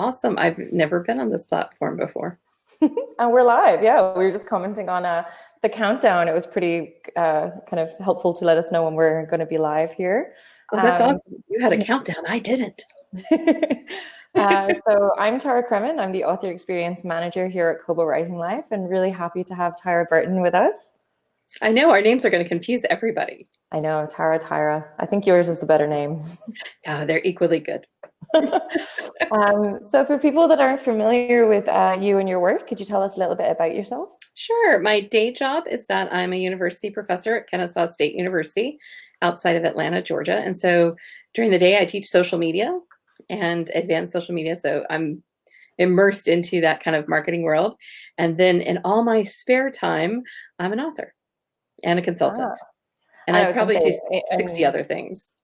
awesome. I've never been on this platform before. And we're live. Yeah, we were just commenting on the countdown. It was pretty kind of helpful to let us know when we're going to be live here. Oh, that's awesome. You had a countdown. I didn't. So I'm Tara Kremen. I'm the Author Experience Manager here at Kobo Writing Life, and really happy to have Tyra Burton with us. I know our names are going to confuse everybody. I know, Tyra. I think yours is the better name. Oh, they're equally good. So for people that aren't familiar with you and your work, could you tell us a little bit about yourself? Sure. My day job is that I'm a university professor at Kennesaw State University outside of Atlanta, Georgia. And so during the day, I teach social media and advanced social media. So I'm immersed into that kind of marketing world. And then in all my spare time, I'm an author and a consultant. And I probably do 60 other things.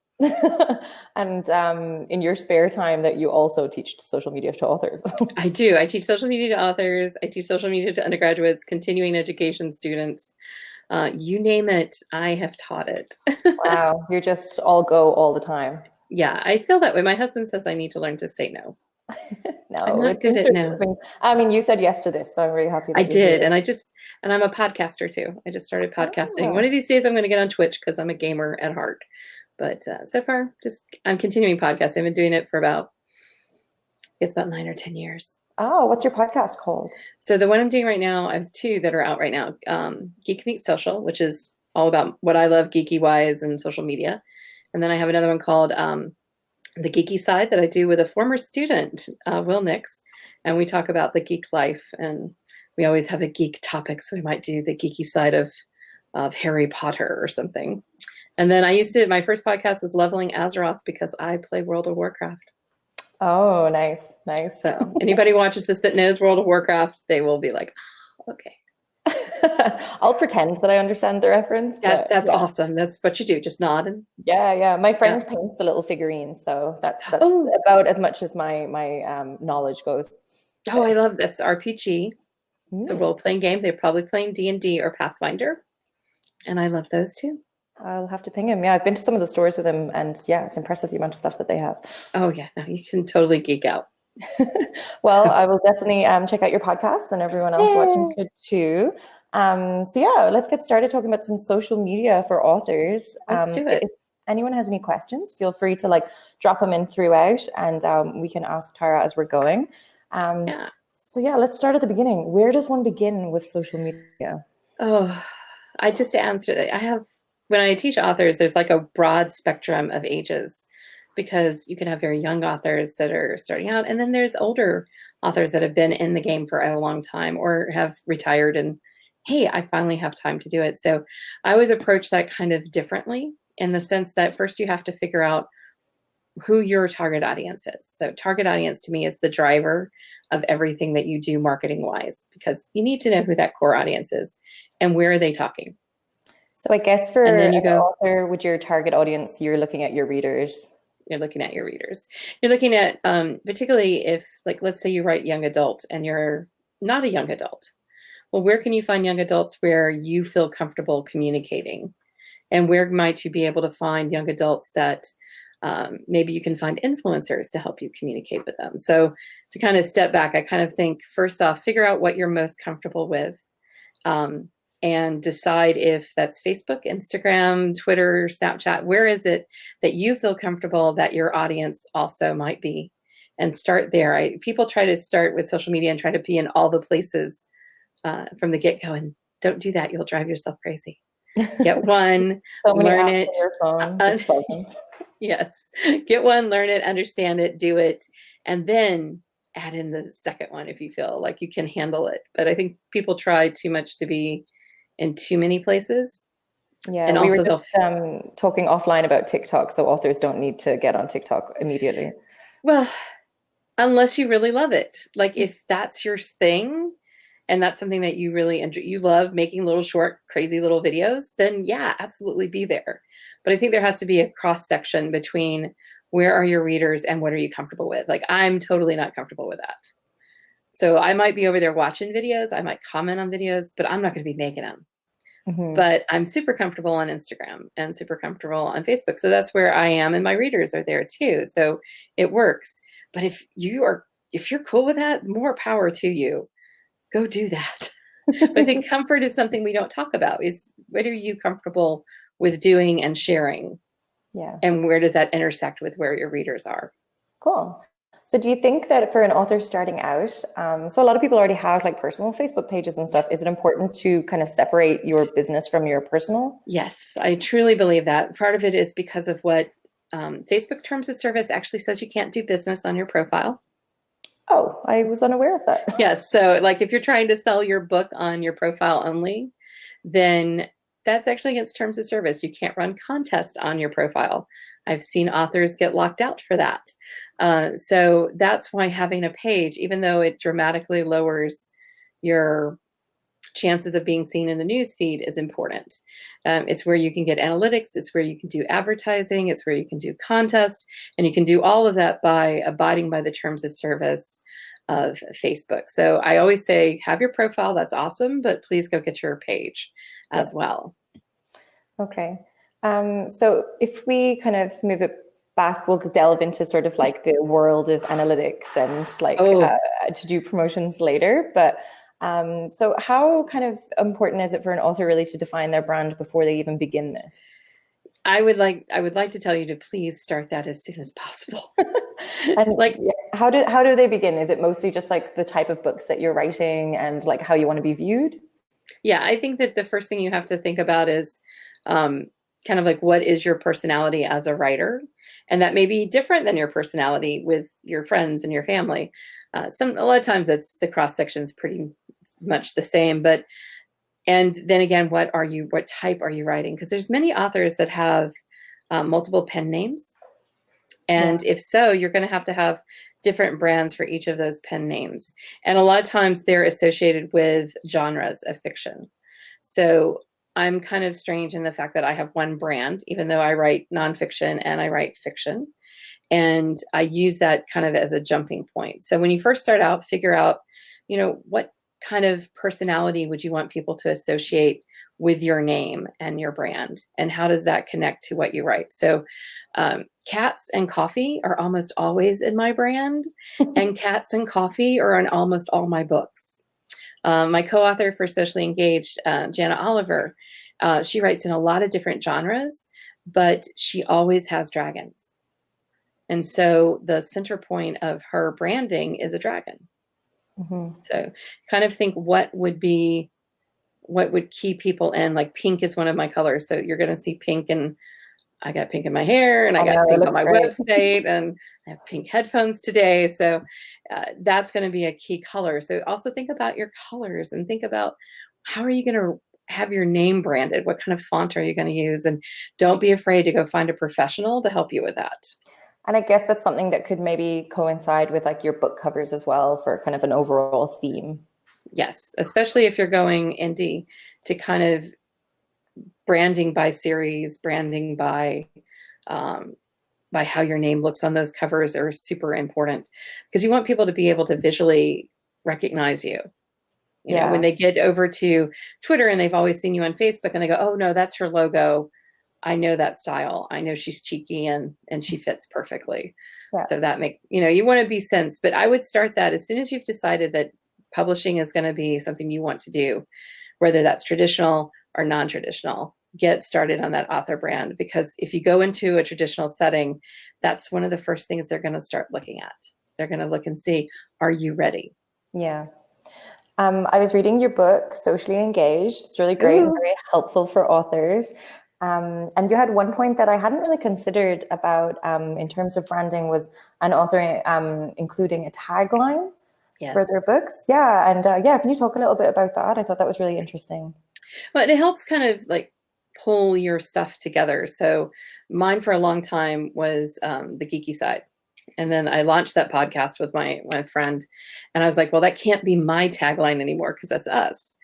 And in your spare time that you also teach social media to authors. I do. I teach social media to authors. I teach social media to undergraduates, continuing education students. You name it, I have taught it. Wow. You're just all go all the time. Yeah, I feel that way. My husband says I need to learn to say no. No, I'm not good at no. I mean, you said yes to this, so I'm really happy that I did. And I'm a podcaster too. I just started podcasting. One of these days I'm going to get on Twitch because I'm a gamer at heart. But so far, I'm continuing podcasting. I've been doing it for about 9 or 10 years. Oh, what's your podcast called? So the one I'm doing right now, I have two that are out right now. Geek Meets Social, which is all about what I love geeky-wise and social media. And then I have another one called The Geeky Side that I do with a former student, Will Nix. And we talk about the geek life. And we always have a geek topic. So we might do the geeky side of Harry Potter or something. And then my first podcast was Leveling Azeroth because I play World of Warcraft. Oh, nice. So anybody watches this that knows World of Warcraft, they will be like, oh, okay. I'll pretend that I understand the reference. That's awesome. That's what you do. Just nod. Yeah. My friend paints the little figurines. So that's about as much as my knowledge goes. Oh, I love that's RPG. It's a role-playing game. They're probably playing D&D or Pathfinder. And I love those too. I'll have to ping him. Yeah, I've been to some of the stores with him, and yeah, it's impressive the amount of stuff that they have. Oh yeah, no, you can totally geek out. Well, I will definitely check out your podcast, and everyone else watching could too. So yeah, let's get started talking about some social media for authors. Let's do it. If anyone has any questions, feel free to drop them in throughout, and we can ask Tyra as we're going. So yeah, let's start at the beginning. Where does one begin with social media? Oh, I just answered it. When I teach authors, there's like a broad spectrum of ages because you can have very young authors that are starting out. And then there's older authors that have been in the game for a long time or have retired and, hey, I finally have time to do it. So I always approach that kind of differently in the sense that first you have to figure out who your target audience is. So target audience to me is the driver of everything that you do marketing wise, because you need to know who that core audience is and where are they talking. So I guess for an author, with your target audience, you're looking at your readers. You're looking at your readers. You're looking at, particularly if, let's say you write young adult and you're not a young adult. Well, where can you find young adults where you feel comfortable communicating? And where might you be able to find young adults that maybe you can find influencers to help you communicate with them? So to kind of step back, I kind of think, first off, figure out what you're most comfortable with. And decide if that's Facebook, Instagram, Twitter, Snapchat, where is it that you feel comfortable that your audience also might be, and start there. People try to start with social media and try to be in all the places from the get-go, and don't do that. You'll drive yourself crazy. Get one, learn it. Yes, get one, learn it, understand it, do it, and then add in the second one if you feel like you can handle it. But I think people try too much to be in too many places. Yeah, and we were just talking offline about TikTok, so authors don't need to get on TikTok immediately. Well, unless you really love it. If that's your thing and that's something that you really enjoy, you love making little short, crazy little videos, then yeah, absolutely be there. But I think there has to be a cross section between where are your readers and what are you comfortable with? I'm totally not comfortable with that. So I might be over there watching videos. I might comment on videos, but I'm not going to be making them. Mm-hmm. But I'm super comfortable on Instagram and super comfortable on Facebook. So that's where I am. And my readers are there too. So it works. But if you are if you're cool with that, more power to you. Go do that. But I think comfort is something we don't talk about, is what are you comfortable with doing and sharing? Yeah. And where does that intersect with where your readers are? Cool. So do you think that for an author starting out, so a lot of people already have like personal Facebook pages and stuff, is it important to kind of separate your business from your personal? Yes, I truly believe that. Part of it is because of what Facebook Terms of Service actually says you can't do business on your profile. Oh, I was unaware of that. Yes. So like if you're trying to sell your book on your profile only, then that's actually against terms of service. You can't run contests on your profile. I've seen authors get locked out for that. So that's why having a page, even though it dramatically lowers your chances of being seen in the newsfeed, is important. It's where you can get analytics. It's where you can do advertising. It's where you can do contests. And you can do all of that by abiding by the terms of service of Facebook. So I always say, have your profile. That's awesome. But please go get your page as well. Okay. So if we kind of move it back, we'll delve into sort of like the world of analytics and like to do promotions later. But so how kind of important is it for an author really to define their brand before they even begin this? I would like to tell you to please start that as soon as possible. And like, how do they begin? Is it mostly just like the type of books that you're writing and like how you want to be viewed? Yeah, I think that the first thing you have to think about is kind of like, what is your personality as a writer? And that may be different than your personality with your friends and your family. A lot of times it's the cross section is pretty much the same, and then again, what type are you writing? Because there's many authors that have multiple pen names. And if so, you're going to have different brands for each of those pen names. And a lot of times they're associated with genres of fiction. So I'm kind of strange in the fact that I have one brand, even though I write nonfiction and I write fiction. And I use that kind of as a jumping point. So when you first start out, figure out, what kind of personality would you want people to associate with your name and your brand? And how does that connect to what you write? So cats and coffee are almost always in my brand, and cats and coffee are in almost all my books. My co-author for Socially Engaged, Jana Oliver, she writes in a lot of different genres, but she always has dragons. And so the center point of her branding is a dragon. Mm-hmm. So kind of think what would keep people in. Like pink is one of my colors. So you're going to see pink, and I got pink in my hair, and I got pink on my website, and I have pink headphones today. So that's going to be a key color. So also think about your colors and think about how are you going to have your name branded? What kind of font are you going to use? And don't be afraid to go find a professional to help you with that. And I guess that's something that could maybe coincide with like your book covers as well for kind of an overall theme. Yes, especially if you're going indie, to kind of branding by series, branding by how your name looks on those covers are super important, because you want people to be able to visually recognize you. You know, when they get over to Twitter and they've always seen you on Facebook and they go, oh no, that's her logo. I know that style. I know she's cheeky and she fits perfectly. Yeah. So that you want to be sensed, but I would start that as soon as you've decided that publishing is going to be something you want to do, whether that's traditional or non-traditional. Get started on that author brand, because if you go into a traditional setting, that's one of the first things they're going to start looking at. They're going to look and see, are you ready? Yeah. I was reading your book, Socially Engaged. It's really great and very helpful for authors. And you had one point that I hadn't really considered about in terms of branding was an author including a tagline for their books. Yeah. And can you talk a little bit about that? I thought that was really interesting. Well, it helps kind of like pull your stuff together. So mine for a long time was the geeky side. And then I launched that podcast with my friend, and I was like, well, that can't be my tagline anymore because that's us.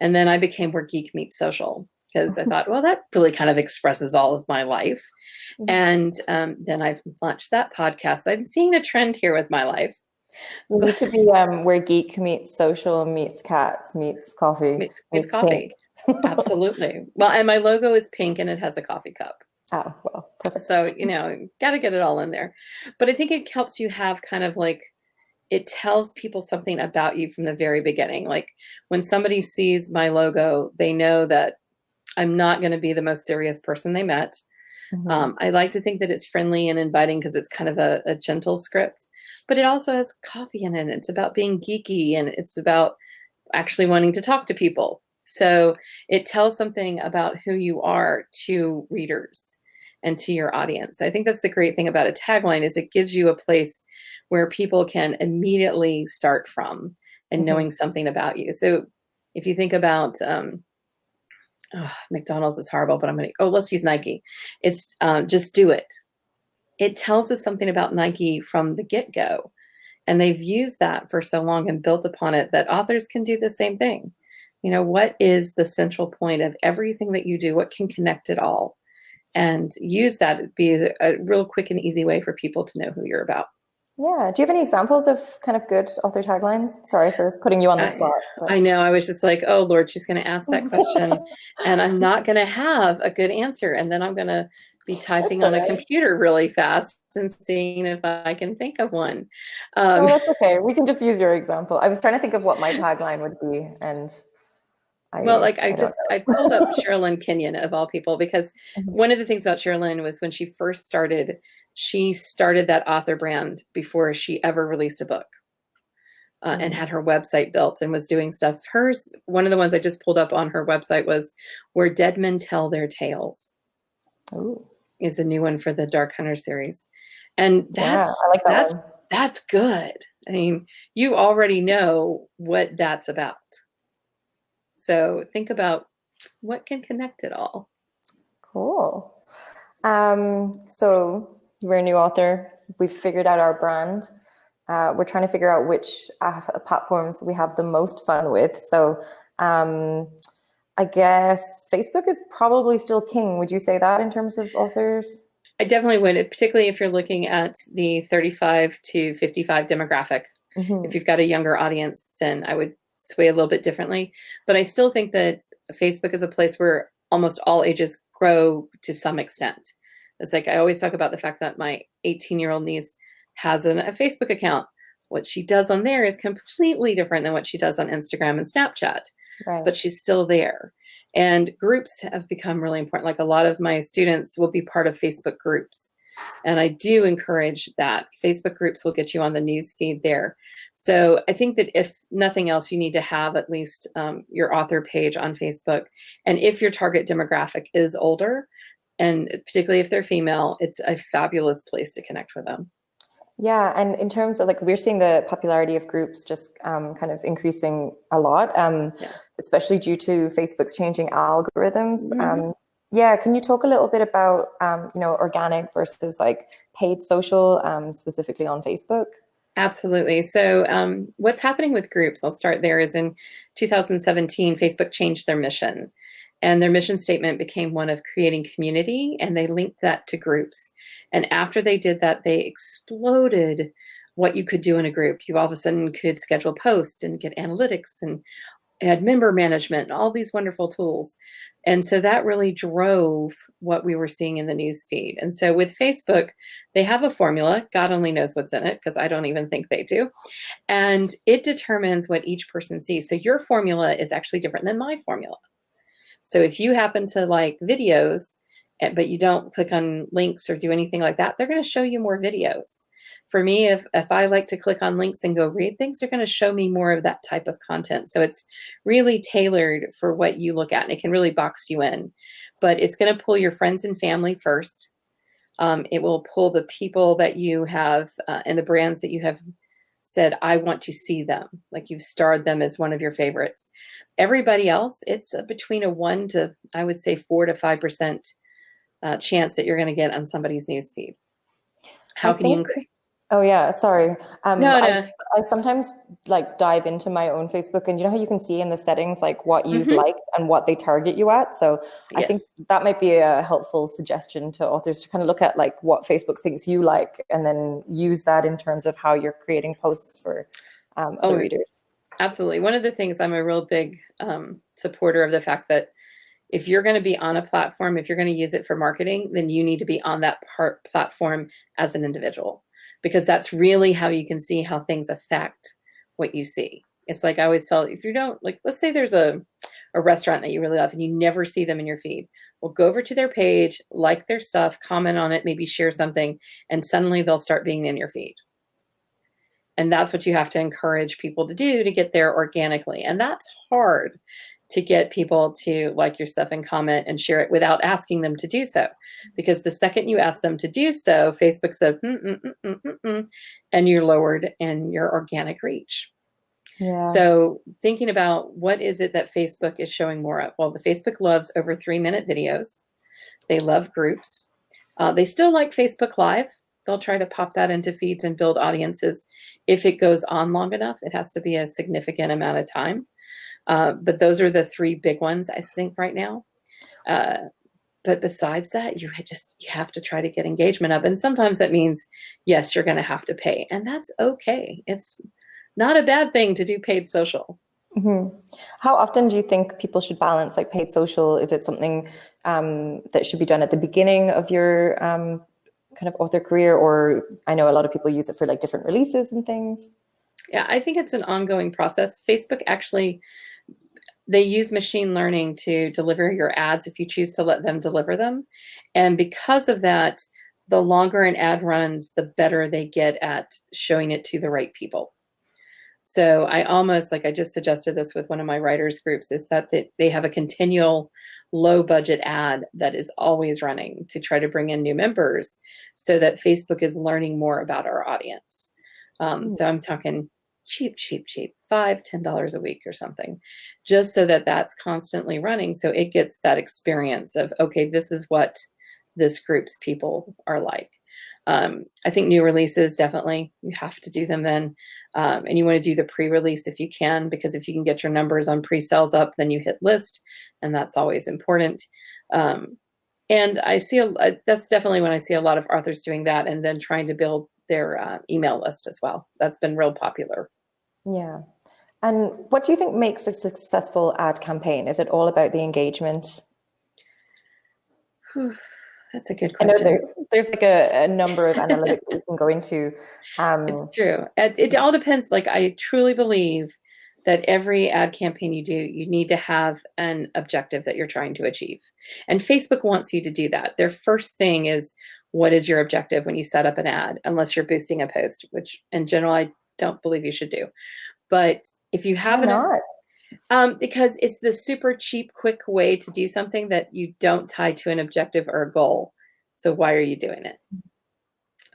And then I became Where Geek Meets Social, because I thought, well, that really kind of expresses all of my life. And then I've launched that podcast. I'm seeing a trend here with my life. You need to be Where Geek Meets Social, meets cats, meets coffee. Meets coffee. Absolutely. Well, and my logo is pink and it has a coffee cup. Oh, well, perfect. So, got to get it all in there. But I think it helps you have kind of like it tells people something about you from the very beginning. Like when somebody sees my logo, they know that I'm not going to be the most serious person they met. I like to think that it's friendly and inviting because it's kind of a gentle script, but it also has coffee in it. It's about being geeky and it's about actually wanting to talk to people. So it tells something about who you are to readers and to your audience. I think that's the great thing about a tagline is it gives you a place where people can immediately start from and knowing something about you. So if you think about McDonald's is horrible, but let's use Nike. It's just do it. It tells us something about Nike from the get-go. And they've used that for so long and built upon it that authors can do the same thing. What is the central point of everything that you do? What can connect it all? And use that to be a real quick and easy way for people to know who you're about. Yeah. Do you have any examples of kind of good author taglines? Sorry for putting you on the spot. I know. I was just like, oh, Lord, she's going to ask that question and I'm not going to have a good answer. And then I'm going to be typing on a computer really fast and seeing if I can think of one. Oh, that's okay. We can just use your example. I was trying to think of what my tagline would be. And I pulled up Sherilyn Kenyon of all people, because one of the things about Sherilyn was when she first started that author brand before she ever released a book and had her website built and was doing stuff. One of the ones I just pulled up on her website was Where Dead Men Tell Their Tales. Ooh. Is a new one for the Dark Hunter series. And I like that one. That's good. I mean, you already know what that's about. So think about what can connect it all. Cool. So we're a new author. We've figured out our brand. We're trying to figure out which platforms we have the most fun with. So I guess Facebook is probably still king. Would you say that in terms of authors? I definitely would, particularly if you're looking at the 35 to 55 demographic. If you've got a younger audience, then I would sway a little bit differently. But I still think that Facebook is a place where almost all ages grow to some extent. It's like I always talk about the fact that my 18-year-old niece has a Facebook account. What she does on there is completely different than what she does on Instagram and Snapchat. Right. But she's still there. And groups have become really important. Like a lot of my students will be part of Facebook groups. And I do encourage that. Facebook groups will get you on the news feed there. So I think that if nothing else, you need to have at least your author page on Facebook. And if your target demographic is older, and particularly if they're female, it's a fabulous place to connect with them. Yeah, and in terms of we're seeing the popularity of groups just kind of increasing a lot, especially due to Facebook's changing algorithms. Can you talk a little bit about organic versus paid social, specifically on Facebook? Absolutely. So what's happening with groups, I'll start there, is in 2017, Facebook changed their mission. And their mission statement became one of creating community, and they linked that to groups. And after they did that, they exploded what you could do in a group. You all of a sudden could schedule posts and get analytics and add member management and all these wonderful tools. And so that really drove what we were seeing in the news feed. And so with Facebook, they have a formula. God only knows what's in it, because I don't even think they do. And it determines what each person sees. So your formula is actually different than my formula. So if you happen to like videos, but you don't click on links or do anything like that, they're going to show you more videos. For me, if I like to click on links and go read things, they're going to show me more of that type of content. So it's really tailored for what you look at, and it can really box you in. But it's going to pull your friends and family first. It will pull the people that you have and the brands that you have said, I want to see them, like you've starred them as one of your favorites. Everybody else, it's between a 1 to, I would say, 4 to 5% chance that you're going to get on somebody's newsfeed. How can you increase? Oh yeah, sorry. No. I sometimes dive into my own Facebook, and you know how you can see in the settings what you've liked and what they target you at. So I think that might be a helpful suggestion to authors to kind of look at what Facebook thinks you like, and then use that in terms of how you're creating posts for other readers. Absolutely. One of the things, I'm a real big supporter of the fact that if you're going to be on a platform, if you're going to use it for marketing, then you need to be on that platform as an individual. because that's really how you can see how things affect what you see. It's like I always tell, if you don't, like, let's say there's a restaurant that you really love and you never see them in your feed. Well, go over to their page, like their stuff, comment on it, maybe share something, and suddenly they'll start being in your feed. And that's what you have to encourage people to do to get there organically. And that's hard, to get people to like your stuff and comment and share it without asking them to do so. Because the second you ask them to do so, Facebook says, and you're lowered in your organic reach. Yeah. So thinking about what is it that Facebook is showing more of? Well, the Facebook loves over 3-minute videos. They love groups. They still like Facebook Live. They'll try to pop that into feeds and build audiences. If it goes on long enough, it has to be a significant amount of time. But those are the 3 big ones, I think, right now. But besides that, you have to try to get engagement up. And sometimes that means, yes, you're going to have to pay. And that's okay. It's not a bad thing to do paid social. Mm-hmm. How often do you think people should balance like paid social? Is it something that should be done at the beginning of your kind of author career? Or I know a lot of people use it for like different releases and things. Yeah, I think it's an ongoing process. Facebook actually, they use machine learning to deliver your ads if you choose to let them deliver them. And because of that, the longer an ad runs, the better they get at showing it to the right people. So I just suggested this with one of my writers groups, is that they have a continual low budget ad that is always running to try to bring in new members, so that Facebook is learning more about our audience. So I'm talking cheap, $5, $10 a week or something, just so that that's constantly running. So it gets that experience of, okay, this is what this group's people are like. I think new releases, definitely, you have to do them then. And you want to do the pre-release if you can, because if you can get your numbers on pre-sales up, then you hit list, and that's always important. And I see that's definitely when I see a lot of authors doing that, and then trying to build their email list as well. That's been real popular. Yeah. And what do you think makes a successful ad campaign? Is it all about the engagement? That's a good question. I know there's like a number of analytics we can go into. It's true. It all depends. Like, I truly believe that every ad campaign you do, you need to have an objective that you're trying to achieve. And Facebook wants you to do that. Their first thing is, what is your objective when you set up an ad, unless you're boosting a post, which in general, I don't believe you should do. But if you have because it's the super cheap, quick way to do something that you don't tie to an objective or a goal. So why are you doing it?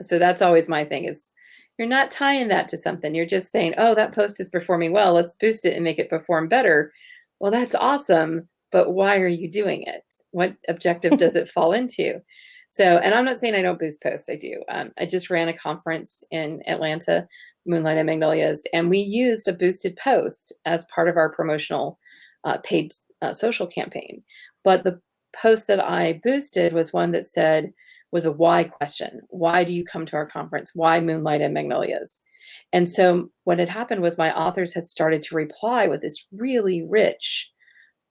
So that's always my thing, is you're not tying that to something. You're just saying, oh, that post is performing well, let's boost it and make it perform better. Well, that's awesome, but why are you doing it? What objective does it fall into? So, and I'm not saying I don't boost posts. I do. I just ran a conference in Atlanta, Moonlight and Magnolias, and we used a boosted post as part of our promotional paid social campaign. But the post that I boosted was one that was a why question. Why do you come to our conference? Why Moonlight and Magnolias? And so what had happened was my authors had started to reply with this really rich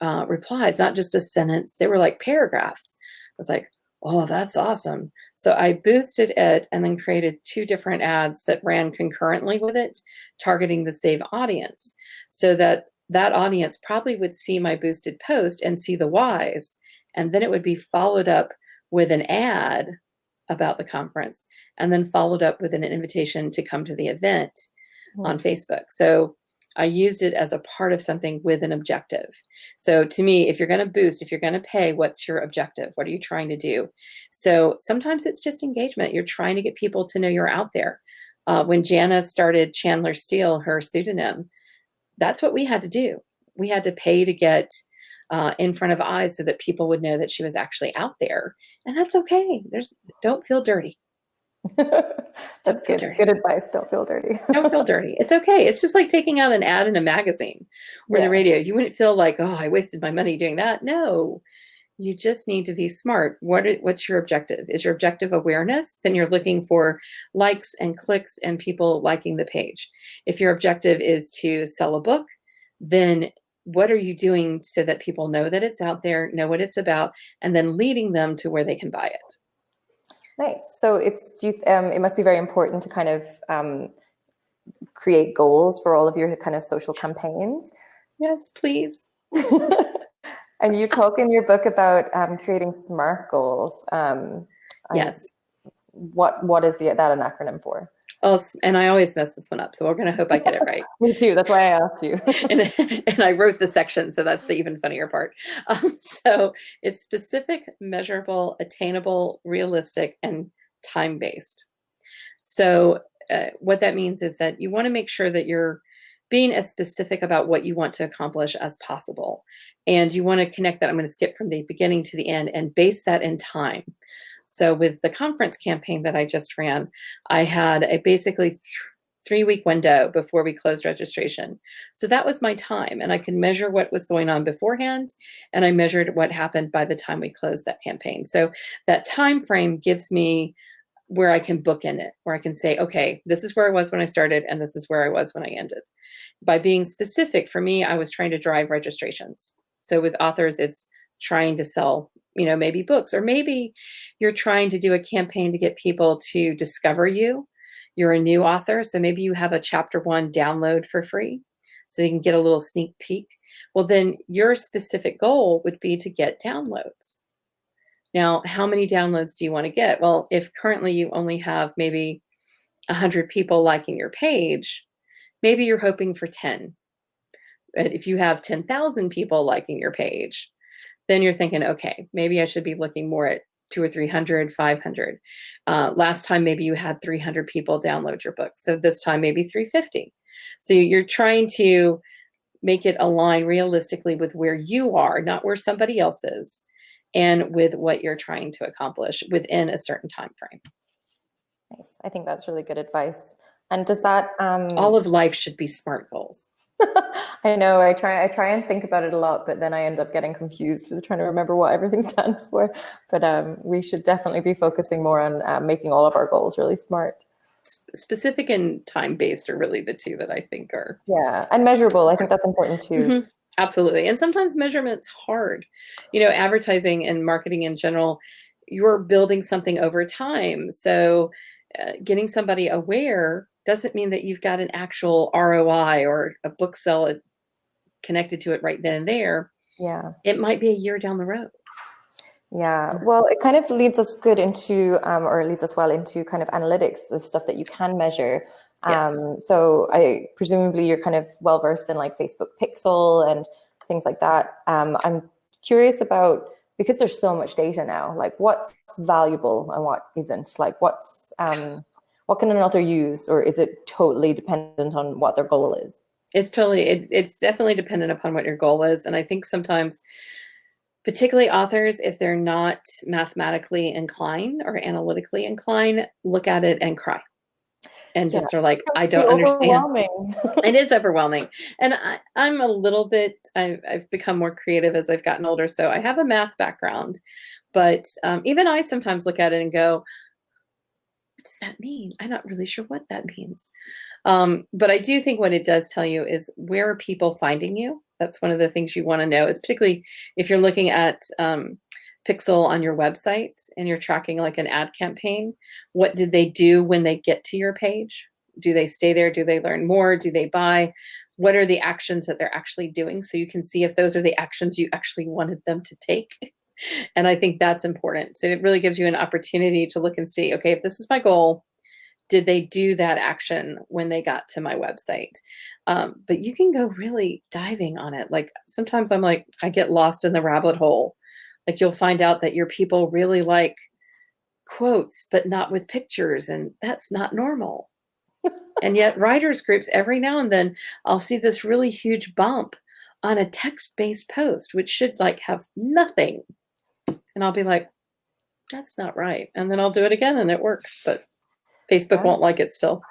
replies, not just a sentence. They were like paragraphs. I was like, oh, that's awesome. So I boosted it and then created 2 different ads that ran concurrently with it, targeting the same audience, so that audience probably would see my boosted post and see the whys, and then it would be followed up with an ad about the conference, and then followed up with an invitation to come to the event on Facebook. So I used it as a part of something with an objective. So to me, if you're going to boost, if you're going to pay, what's your objective? What are you trying to do? So sometimes it's just engagement. You're trying to get people to know you're out there. When Jana started Chandler Steele, her pseudonym, that's what we had to do. We had to pay to get in front of eyes so that people would know that she was actually out there. And that's okay. Don't feel dirty. That's good. Good advice. Don't feel dirty. Don't feel dirty. It's okay. It's just like taking out an ad in a magazine or the radio. You wouldn't feel like, oh, I wasted my money doing that. No, you just need to be smart. What's your objective? Is your objective awareness? Then you're looking for likes and clicks and people liking the page. If your objective is to sell a book, then what are you doing so that people know that it's out there, know what it's about, and then leading them to where they can buy it? Nice. So it must be very important to kind of create goals for all of your kind of social campaigns. Yes, please. And you talk in your book about creating SMART goals. Yes. What is that an acronym for? Oh, and I always mess this one up, so we're going to hope I get it right. Me too. That's why I asked you. and I wrote the section, so that's the even funnier part. So it's specific, measurable, attainable, realistic, and time-based. So what that means is that you want to make sure that you're being as specific about what you want to accomplish as possible. And you want to connect that. I'm going to skip from the beginning to the end and base that in time. So with the conference campaign that I just ran, I had a basically 3-week window before we closed registration. So that was my time, and I could measure what was going on beforehand, and I measured what happened by the time we closed that campaign. So that time frame gives me where I can bookend it, where I can say, okay, this is where I was when I started, and this is where I was when I ended. By being specific, for me, I was trying to drive registrations. So with authors, it's trying to sell, maybe books, or maybe you're trying to do a campaign to get people to discover you. You're a new author, so maybe you have a chapter 1 download for free, so you can get a little sneak peek. Well, then your specific goal would be to get downloads. Now, how many downloads do you want to get? Well, if currently you only have maybe 100 people liking your page, maybe you're hoping for 10. But if you have 10,000 people liking your page, then you're thinking, okay, maybe I should be looking more at 200 or 300, 500. Last time, maybe you had 300 people download your book. So this time, maybe 350. So you're trying to make it align realistically with where you are, not where somebody else is, and with what you're trying to accomplish within a certain time frame. Nice. I think that's really good advice. And does that all of life should be SMART goals? I know. I try and think about it a lot, but then I end up getting confused with trying to remember what everything stands for. But we should definitely be focusing more on making all of our goals really SMART. Specific and time-based are really the two that I think are. Yeah, and measurable. I think that's important too. Mm-hmm. Absolutely. And sometimes measurement's hard. Advertising and marketing in general, you're building something over time. So getting somebody aware doesn't mean that you've got an actual ROI or a book sell connected to it right then and there. Yeah. It might be a year down the road. Yeah. Well, it kind of leads us well into kind of analytics of stuff that you can measure. Yes. So presumably you're kind of well versed in like Facebook Pixel and things like that. I'm curious about, because there's so much data now, like what's valuable and what isn't, like what can an author use, or is it totally dependent on what their goal is? It's definitely dependent upon what your goal is. And I think sometimes, particularly authors, if they're not mathematically inclined or analytically inclined, look at it and cry. And just are like, I don't understand. It is overwhelming. And I'm a little bit, I've become more creative as I've gotten older. So I have a math background, but even I sometimes look at it and go, what does that mean? I'm not really sure what that means. But I do think what it does tell you is, where are people finding you? That's one of the things you want to know, is particularly if you're looking at Pixel on your website and you're tracking like an ad campaign. What did they do when they get to your page? Do they stay there? Do they learn more? Do they buy? What are the actions that they're actually doing? So you can see if those are the actions you actually wanted them to take. And I think that's important. So it really gives you an opportunity to look and see, okay, if this is my goal, did they do that action when they got to my website? But you can go really diving on it. Like sometimes I'm like, I get lost in the rabbit hole. Like you'll find out that your people really like quotes, but not with pictures. And that's not normal. And yet writers groups, every now and then I'll see this really huge bump on a text-based post, which should like have nothing. And I'll be like, that's not right. And then I'll do it again and it works, but Facebook won't like it still.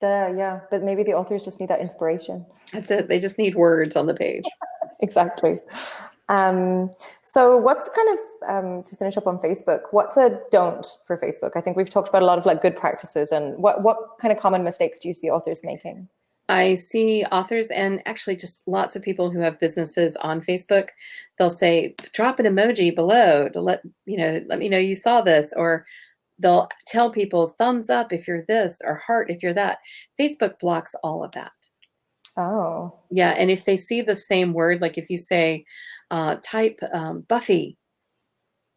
Yeah, but maybe the authors just need that inspiration. That's it. They just need words on the page. Exactly. So what's kind of, to finish up on Facebook, what's a don't for Facebook? I think we've talked about a lot of like good practices, and what kind of common mistakes do you see authors making? I see authors and actually just lots of people who have businesses on Facebook. They'll say, drop an emoji below to let me know you saw this, or they'll tell people thumbs up if you're this or heart if you're that. Facebook blocks all of that. Oh. Yeah, and if they see the same word, like if you say type Buffy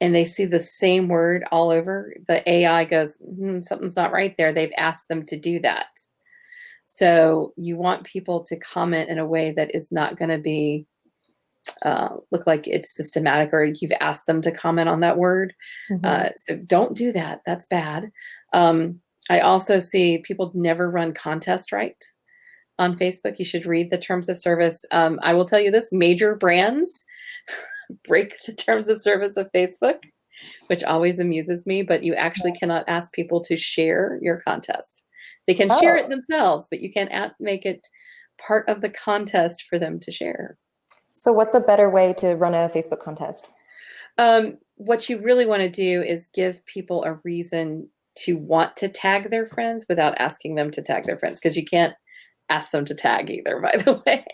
and they see the same word all over, the AI goes, something's not right there. They've asked them to do that. So you want people to comment in a way that is not going to be look like it's systematic or you've asked them to comment on that word. So don't do that. That's bad. I also see people never run contest right on Facebook. You should read the terms of service. I will tell you this, major brands break the terms of service of Facebook, which always amuses me, but you actually cannot ask people to share your contest. They can share it themselves, but you can't make it part of the contest for them to share. So what's a better way to run a Facebook contest? What you really want to do is give people a reason to want to tag their friends without asking them to tag their friends, because you can't ask them to tag either, by the way.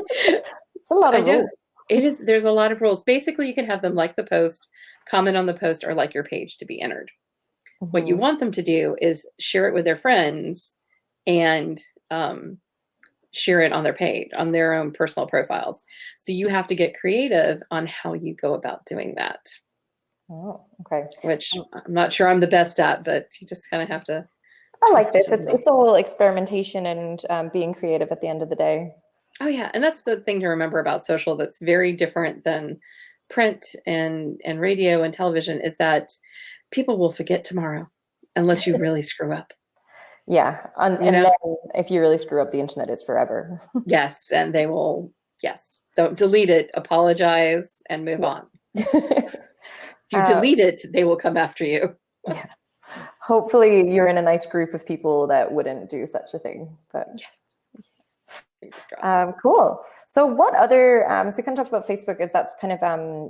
It's a lot of rules. It is. There's a lot of rules. Basically, you can have them like the post, comment on the post, or like your page to be entered. What you want them to do is share it with their friends and share it on their page, on their own personal profiles. So you have to get creative on how you go about doing that. Oh, okay. Which I'm not sure I'm the best at, but you just kind of have to. I like this. It's all experimentation and being creative at the end of the day. Oh yeah, and that's the thing to remember about social that's very different than print and radio and television, is that people will forget tomorrow unless you really screw up. Yeah, and then if you really screw up, the internet is forever. Yes, and they will. Yes, don't delete it. Apologize and move on. If you delete it, they will come after you. Yeah. Hopefully, you're in a nice group of people that wouldn't do such a thing. But yes. Cool. So what other, so we kind of talked about Facebook, as that's kind of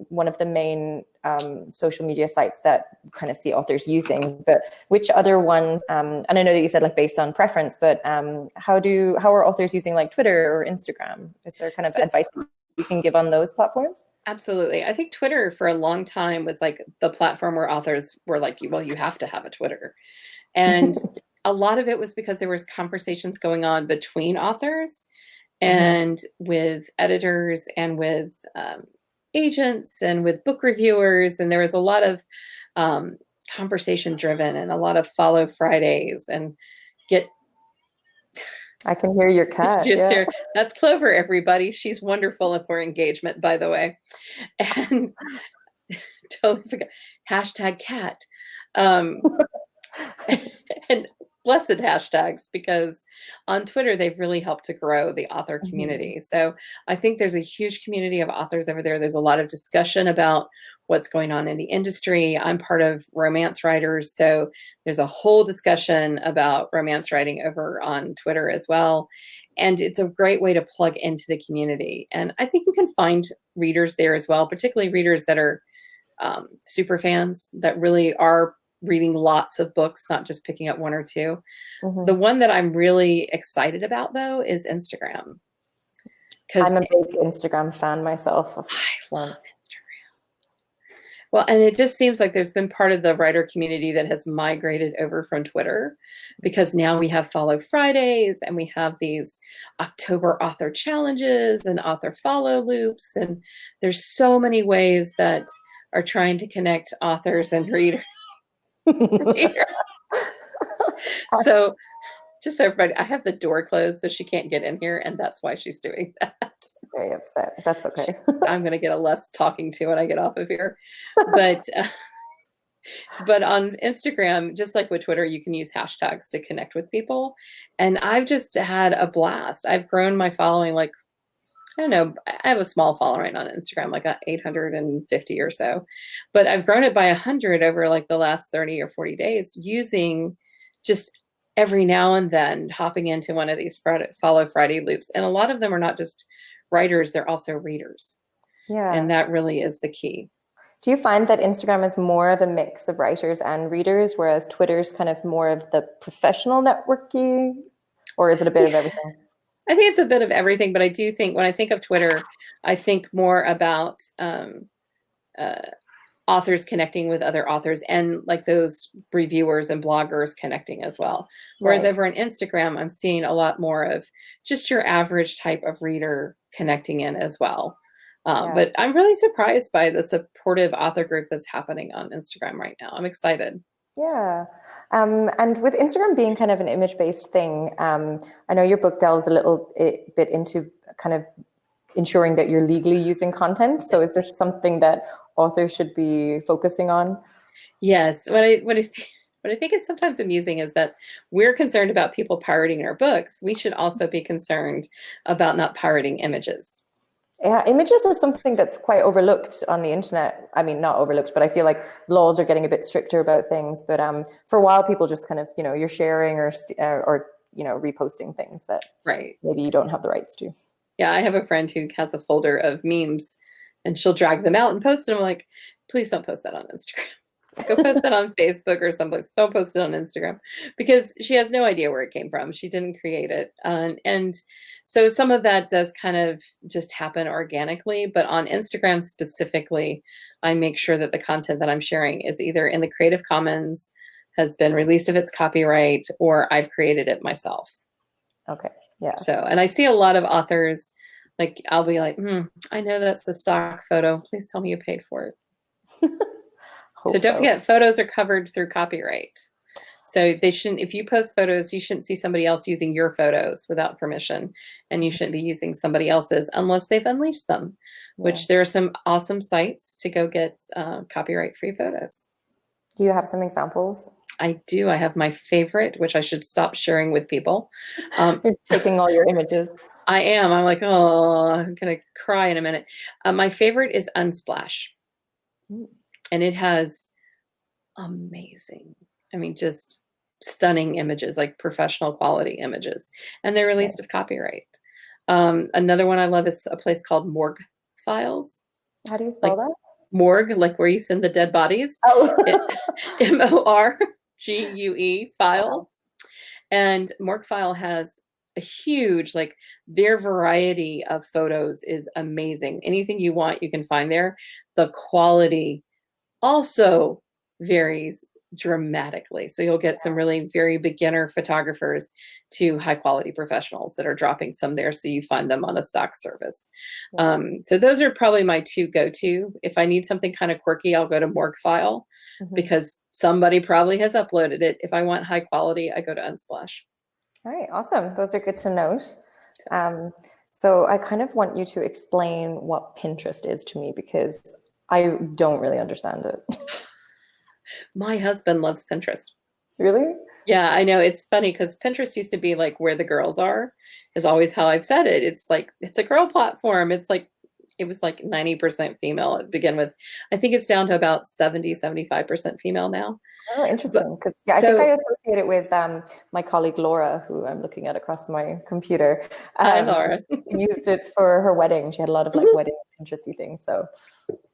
one of the main social media sites that kind of see authors using, but which other ones, and I know that you said like based on preference, but how are authors using like Twitter or Instagram? Is there kind of advice you can give on those platforms? Absolutely. I think Twitter for a long time was like the platform where authors were like, well, you have to have a Twitter. And a lot of it was because there was conversations going on between authors and with editors and with agents and with book reviewers. And there was a lot of conversation driven and a lot of follow Fridays and I can hear your cat. Just here. That's Clover, everybody. She's wonderful for engagement, by the way. And totally forgot. #cat. And blessed hashtags, because on Twitter, they've really helped to grow the author community. So I think there's a huge community of authors over there. There's a lot of discussion about what's going on in the industry. I'm part of Romance Writers, so there's a whole discussion about romance writing over on Twitter as well. And it's a great way to plug into the community. And I think you can find readers there as well, particularly readers that are super fans that really are reading lots of books, not just picking up one or two. The one that I'm really excited about, though, is Instagram. I'm a big Instagram fan myself. I love Instagram. Well, and it just seems like there's been part of the writer community that has migrated over from Twitter, because now we have Follow Fridays and we have these October author challenges and author follow loops. And there's so many ways that are trying to connect authors and readers. So just so everybody, I have the door closed so she can't get in here, and that's why she's doing that. Very upset. That's okay. I'm going to get a less talking to when I get off of here. But on Instagram, just like with Twitter, you can use hashtags to connect with people. And I've just had a blast. I've grown my following, like, I don't know, I have a small following on Instagram, like 850 or so, but I've grown it by 100 over like the last 30 or 40 days, using just every now and then hopping into one of these Follow Friday loops. And a lot of them are not just writers, they're also readers. Yeah. And that really is the key. Do you find that Instagram is more of a mix of writers and readers, whereas Twitter's kind of more of the professional networking, or is it a bit of everything? I think it's a bit of everything, but I do think when I think of Twitter, I think more about uh, authors connecting with other authors and like those reviewers and bloggers connecting as well. Whereas Right. over on Instagram, I'm seeing a lot more of just your average type of reader connecting in as well. Yeah. But I'm really surprised by the supportive author group that's happening on Instagram right now. I'm excited. Yeah. And with Instagram being kind of an image-based thing, I know your book delves a little bit into kind of ensuring that you're legally using content. So is this something that authors should be focusing on? Yes. What I think is sometimes amusing is that we're concerned about people pirating our books. We should also be concerned about not pirating images. Yeah, images is something that's quite overlooked on the internet. I mean, not overlooked, but I feel like laws are getting a bit stricter about things. But for a while, people just kind of, you're sharing or reposting things that Right. maybe you don't have the rights to. Yeah, I have a friend who has a folder of memes and she'll drag them out and post them. I'm like, please don't post that on Instagram. Go post that on Facebook or someplace. Don't post it on Instagram because she has no idea where it came from. She didn't create it. And so some of that does kind of just happen organically. But on Instagram specifically, I make sure that the content that I'm sharing is either in the Creative Commons, has been released of its copyright, or I've created it myself. Okay. Yeah. So, and I see a lot of authors, like, I'll be like, I know that's the stock photo. Please tell me you paid for it. So don't forget, photos are covered through copyright. So they shouldn't, if you post photos, you shouldn't see somebody else using your photos without permission. And you shouldn't be using somebody else's unless they've unleashed them, which there are some awesome sites to go get copyright-free photos. Do you have some examples? I do. I have my favorite, which I should stop sharing with people. You're taking all your images. I am. I'm like, oh, I'm going to cry in a minute. My favorite is Unsplash. And it has amazing, I mean, just stunning images, like professional quality images. And they're released of copyright. Another one I love is a place called Morgue Files. How do you spell that? Morgue, like where you send the dead bodies. Oh. MORGUE file. And Morgue File has a huge, like, their variety of photos is amazing. Anything you want, you can find there. The quality also varies dramatically. So you'll get some really very beginner photographers to high quality professionals that are dropping some there. So you find them on a stock service. So those are probably my two go-to. If I need something kind of quirky, I'll go to Morgue File because somebody probably has uploaded it. If I want high quality, I go to Unsplash. All right, awesome. Those are good to note. So I kind of want you to explain what Pinterest is to me because I don't really understand it. My husband loves Pinterest. Really? Yeah, I know. It's funny because Pinterest used to be like where the girls are, is always how I've said it. It's like, it's a girl platform. It's like, it was like 90% female to begin with. I think it's down to about 70-75% female now. Oh, interesting. Because I think I associate it with my colleague Laura, who I'm looking at across my computer. Hi, Laura. She used it for her wedding. She had a lot of like wedding Pinteresty things. So,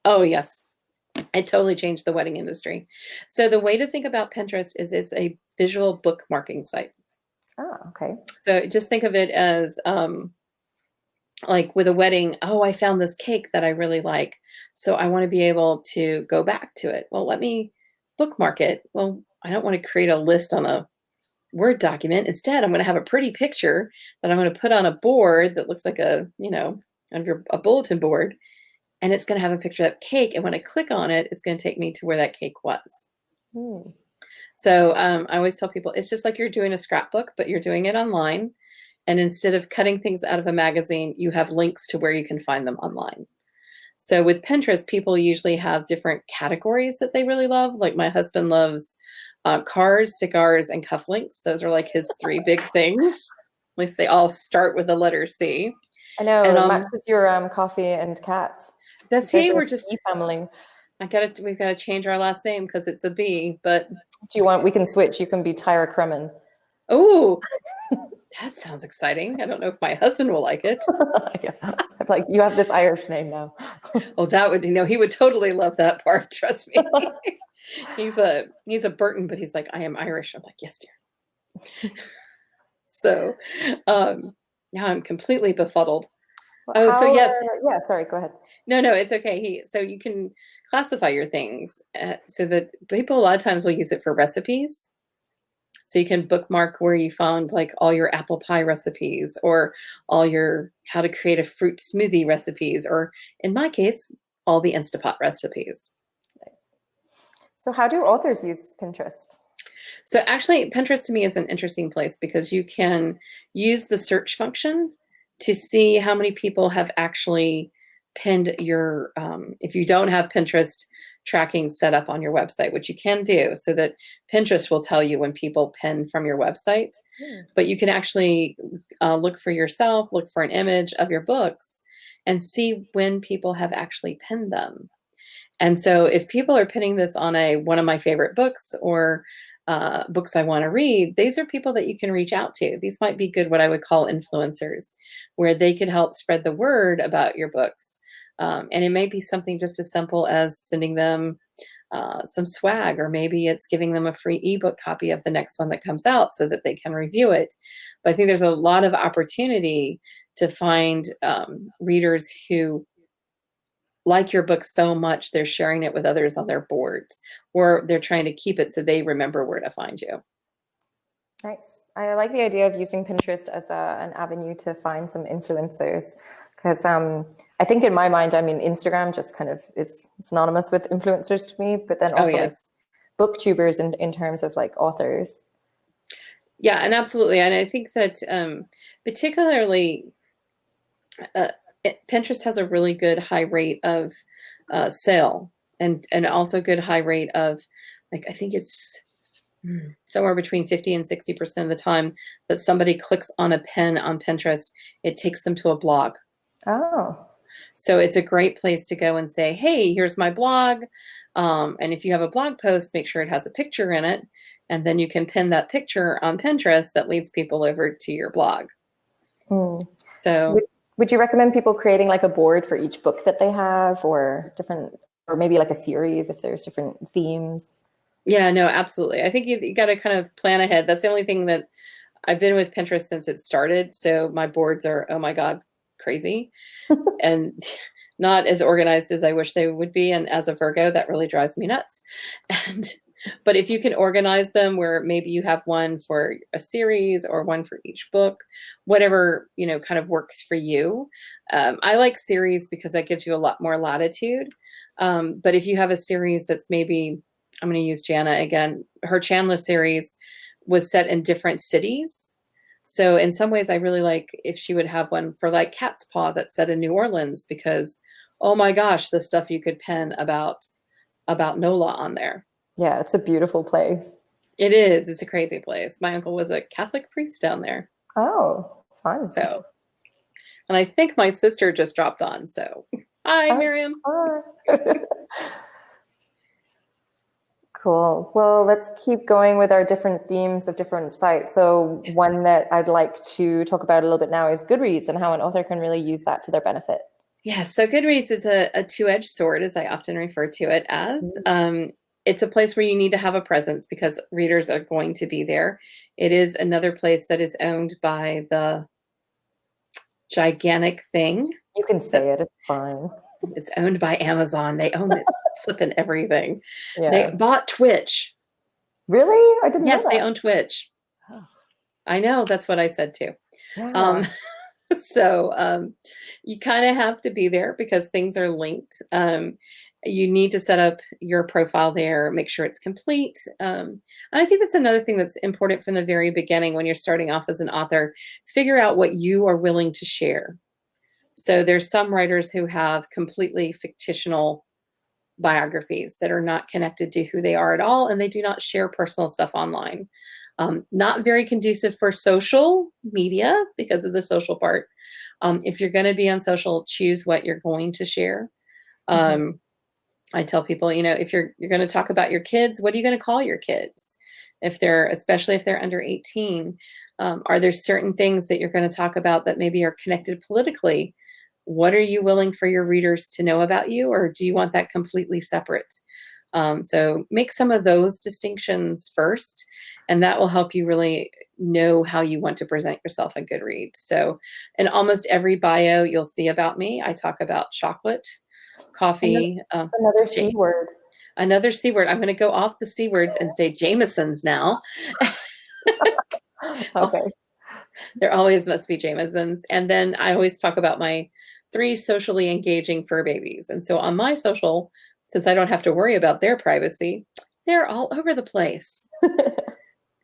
oh yes, it totally changed the wedding industry. So the way to think about Pinterest is it's a visual bookmarking site. Oh, okay. So just think of it as like with a wedding, oh, I found this cake that I really like. So I want to be able to go back to it. Well, let me bookmark it. Well, I don't want to create a list on a Word document. Instead, I'm going to have a pretty picture that I'm going to put on a board that looks like a, a bulletin board. And it's going to have a picture of that cake. And when I click on it, it's going to take me to where that cake was. So I always tell people, it's just like you're doing a scrapbook, but you're doing it online. And instead of cutting things out of a magazine, you have links to where you can find them online. So with Pinterest, people usually have different categories that they really love. Like my husband loves cars, cigars, and cufflinks. Those are like his three big things. At least they all start with the letter C. I know. And matches your coffee and cats. That's he. We're just family. We've got to change our last name because it's a B. But do you want? We can switch. You can be Tyra Burton. Oh, that sounds exciting. I don't know if my husband will like it. Yeah. I'm like, you have this Irish name now. Oh, that would, he would totally love that part. Trust me. He's a Burton, but he's like, I am Irish. I'm like, yes, dear. So, Now I'm completely befuddled. Oh, so How, yes. yeah, sorry, go ahead. No, it's okay. So you can classify your things so that people a lot of times will use it for recipes. So you can bookmark where you found like all your apple pie recipes or all your how to create a fruit smoothie recipes, or in my case, all the Instapot recipes. So how do authors use Pinterest? So actually, Pinterest to me is an interesting place because you can use the search function to see how many people have actually pinned your, if you don't have Pinterest tracking set up on your website, which you can do so that Pinterest will tell you when people pin from your website. But you can actually look for yourself, look for an image of your books and see when people have actually pinned them. And so if people are pinning this on one of my favorite books or books I want to read, these are people that you can reach out to. These might be good, what I would call influencers, where they could help spread the word about your books. And it may be something just as simple as sending them some swag, or maybe it's giving them a free ebook copy of the next one that comes out so that they can review it. But I think there's a lot of opportunity to find readers who like your book so much they're sharing it with others on their boards, or they're trying to keep it so they remember where to find you. Nice. I like the idea of using Pinterest as an avenue to find some influencers, because I think in my mind, I mean, Instagram just kind of is synonymous with influencers to me, but then also like booktubers in terms of like authors. Yeah, and absolutely. And I think that particularly Pinterest has a really good high rate of sale, and also good high rate of, like, I think it's somewhere between 50 and 60% of the time that somebody clicks on a pin on Pinterest, it takes them to a blog. Oh. So it's a great place to go and say, hey, here's my blog. And if you have a blog post, make sure it has a picture in it. And then you can pin that picture on Pinterest that leads people over to your blog. So would you recommend people creating like a board for each book that they have, or different, or maybe like a series if there's different themes? Yeah, no, absolutely. I think you got to kind of plan ahead. That's the only thing that I've been with Pinterest since it started. So my boards are, oh my God, crazy and not as organized as I wish they would be. And as a Virgo, that really drives me nuts. But if you can organize them where maybe you have one for a series or one for each book, whatever, kind of works for you. I like series because that gives you a lot more latitude. But if you have a series that's maybe, I'm going to use Jana again, her Chandler series was set in different cities. So in some ways I really like if she would have one for like Cat's Paw that's set in New Orleans, because, oh my gosh, the stuff you could pen about NOLA on there. Yeah, it's a beautiful place. It is. It's a crazy place. My uncle was a Catholic priest down there. Oh, fun. So, and I think my sister just dropped on. So, hi, Miriam. Cool. Well, let's keep going with our different themes of different sites. So one that I'd like to talk about a little bit now is Goodreads, and how an author can really use that to their benefit. Yeah, so Goodreads is a two-edged sword, as I often refer to it as. It's a place where you need to have a presence because readers are going to be there. It is another place that is owned by the gigantic thing. You can say it. It's fine. It's owned by Amazon. They own it, flipping everything. Yeah. They bought Twitch. Really? I didn't know that. Yes, they own Twitch. Oh. I know. That's what I said too. Yeah. So you kind of have to be there because things are linked. You need to set up your profile there, make sure it's complete. And I think that's another thing that's important from the very beginning when you're starting off as an author. Figure out what you are willing to share. So there's some writers who have completely fictional biographies that are not connected to who they are at all, and they do not share personal stuff online. Not very conducive for social media because of the social part. If you're going to be on social, choose what you're going to share. I tell people, if you're going to talk about your kids, what are you going to call your kids? Especially if they're under 18, are there certain things that you're going to talk about that maybe are connected politically? What are you willing for your readers to know about you, or do you want that completely separate? So make some of those distinctions first, and that will help you really know how you want to present yourself in Goodreads. So in almost every bio you'll see about me, I talk about chocolate, coffee, another C word. Another C word. I'm going to go off the C words and say Jameson's now. Okay. There always must be Jameson's. And then I always talk about my 3 socially engaging fur babies. And so on my social, since I don't have to worry about their privacy, they're all over the place.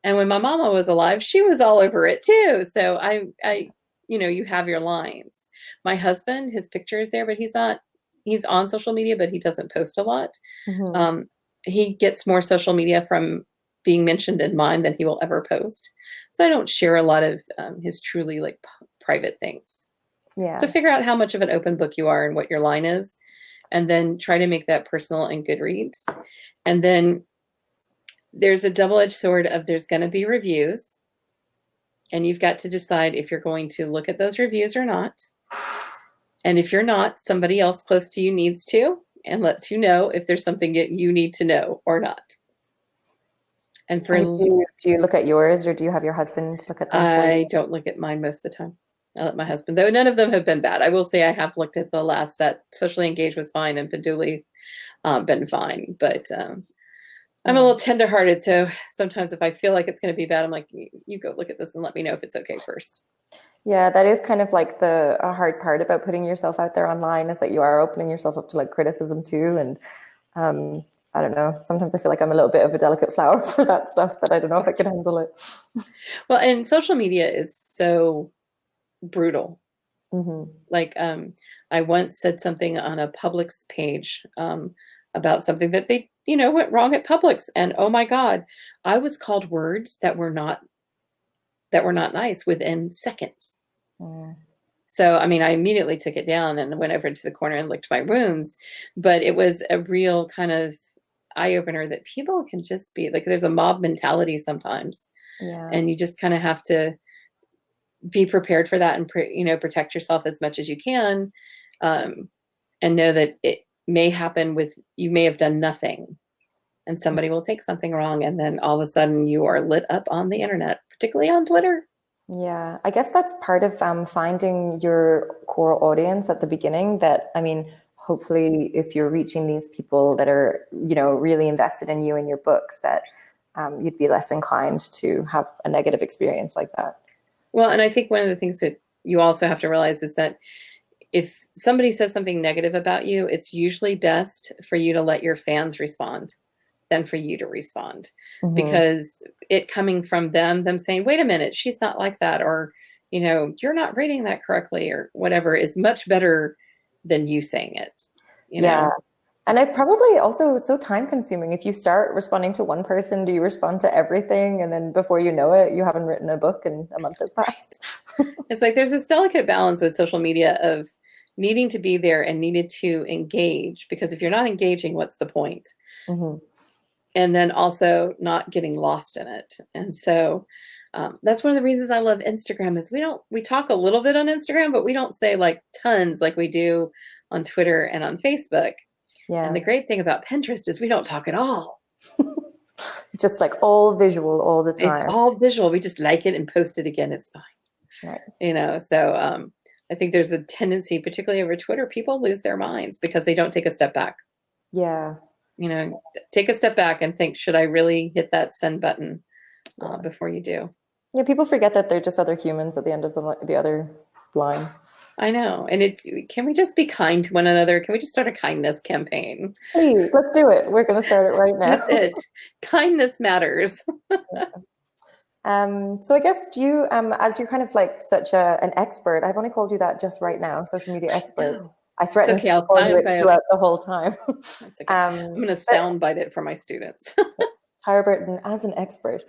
And when my mama was alive, she was all over it too. So I, you have your lines. My husband, his picture is there, but he's on social media, but he doesn't post a lot. Mm-hmm. He gets more social media from being mentioned in mine than he will ever post. So I don't share a lot of his truly like private things. Yeah. So figure out how much of an open book you are and what your line is, and then try to make that personal in Goodreads. And then there's a double-edged sword of there's going to be reviews, and you've got to decide if you're going to look at those reviews or not. And if you're not, somebody else close to you needs to, and lets you know if there's something that you need to know or not. And do you look at yours, or do you have your husband look at them? I don't look at mine most of the time. I let my husband, though none of them have been bad. I will say I have looked at the last set. Socially Engaged was fine, and Paduli's been fine. But I'm a little tenderhearted, so sometimes if I feel like it's going to be bad, I'm like, you go look at this and let me know if it's okay first. Yeah, that is kind of like a hard part about putting yourself out there online, is that you are opening yourself up to like criticism too. And I don't know, sometimes I feel like I'm a little bit of a delicate flower for that stuff, that I don't know if I can handle it. Well, and social media is so brutal. Mm-hmm. Like I once said something on a Publix page about something that they went wrong at Publix, and oh my God, I was called words that were not nice within seconds. So I mean, I immediately took it down and went over into the corner and licked my wounds, but it was a real kind of eye-opener that people can just be like, there's a mob mentality sometimes. Yeah. And you just kind of have to be prepared for that and protect yourself as much as you can, and know that it may happen you may have done nothing and somebody will take something wrong, and then all of a sudden you are lit up on the internet, particularly on Twitter. Yeah, I guess that's part of finding your core audience at the beginning. That, I mean, hopefully if you're reaching these people that are, really invested in you and your books, that you'd be less inclined to have a negative experience like that. Well, and I think one of the things that you also have to realize is that if somebody says something negative about you, it's usually best for you to let your fans respond than for you to respond. Mm-hmm. Because it coming from them saying, wait a minute, she's not like that, or, you're not reading that correctly, or whatever, is much better than you saying it. Yeah. And it probably also so time consuming. If you start responding to one person, do you respond to everything? And then before you know it, you haven't written a book and a month has passed. It's like there's this delicate balance with social media of needing to be there and needed to engage, because if you're not engaging, what's the point? Mm-hmm. And then also not getting lost in it. And so that's one of the reasons I love Instagram, is we talk a little bit on Instagram, but we don't say like tons like we do on Twitter and on Facebook. Yeah. And the great thing about Pinterest is we don't talk at all. Just like all visual all the time. It's all visual. We just like it and post it again. It's fine. Right. So I think there's a tendency, particularly over Twitter, people lose their minds because they don't take a step back. Yeah. Take a step back and think, should I really hit that send button before you do? Yeah, people forget that they're just other humans at the end of the other line. I know. And can we just be kind to one another? Can we just start a kindness campaign? Please, let's do it. We're going to start it right now. That's it. Kindness matters. So I guess you, as you're kind of like such an expert, I've only called you that just right now, social media expert. I threatened to call you it throughout the whole time. That's okay. I'm going to soundbite it for my students. Tyra Burton as an expert.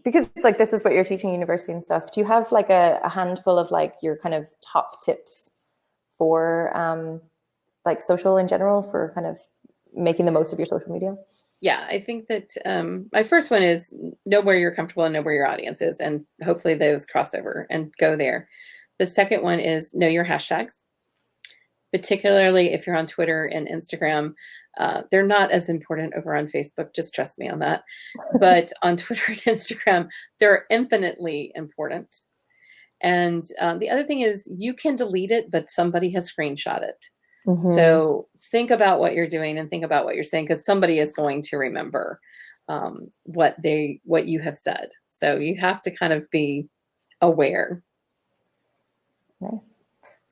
Because like this is what you're teaching university and stuff. Do you have like a handful of like your kind of top tips for like social in general, for kind of making the most of your social media? Yeah, I think that my first one is know where you're comfortable and know where your audience is, and hopefully those cross over and go there. The second one is know your hashtags. Particularly if you're on Twitter and Instagram, They're not as important over on Facebook, just trust me on that. But on Twitter and Instagram, they're infinitely important. And the other thing is you can delete it, but somebody has screenshot it. Mm-hmm. So think about what you're doing and think about what you're saying, because somebody is going to remember what you have said. So you have to kind of be aware. Nice.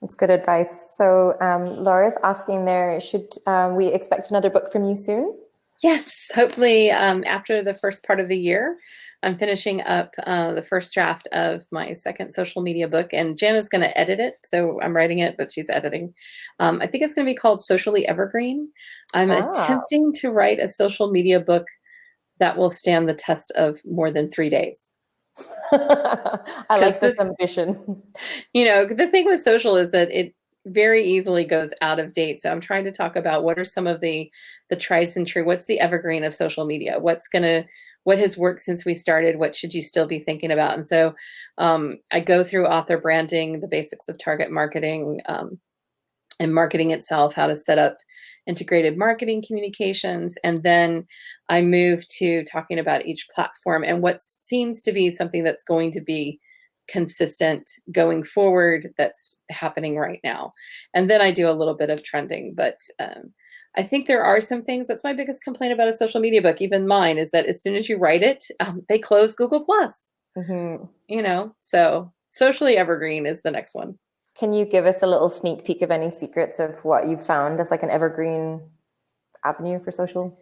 That's good advice. So Laura's asking there, should we expect another book from you soon? Yes, hopefully after the first part of the year. I'm finishing up the first draft of my second social media book, and Jana's going to edit it. So I'm writing it, but she's editing. I think it's going to be called Socially Evergreen. I'm attempting to write a social media book that will stand the test of more than 3 days. I like this ambition. The thing with social is that it very easily goes out of date. So I'm trying to talk about what are some of the tried and true. What's the evergreen of social media? What has worked since we started? What should you still be thinking about? And so I go through author branding, the basics of target marketing, and marketing itself, how to set up integrated marketing communications. And then I move to talking about each platform and what seems to be something that's going to be consistent going forward that's happening right now. And then I do a little bit of trending, but I think there are some things. That's my biggest complaint about a social media book, even mine, is that as soon as you write it, they close Google Plus. Mm-hmm. So Socially Evergreen is the next one. Can you give us a little sneak peek of any secrets of what you've found as like an evergreen avenue for social?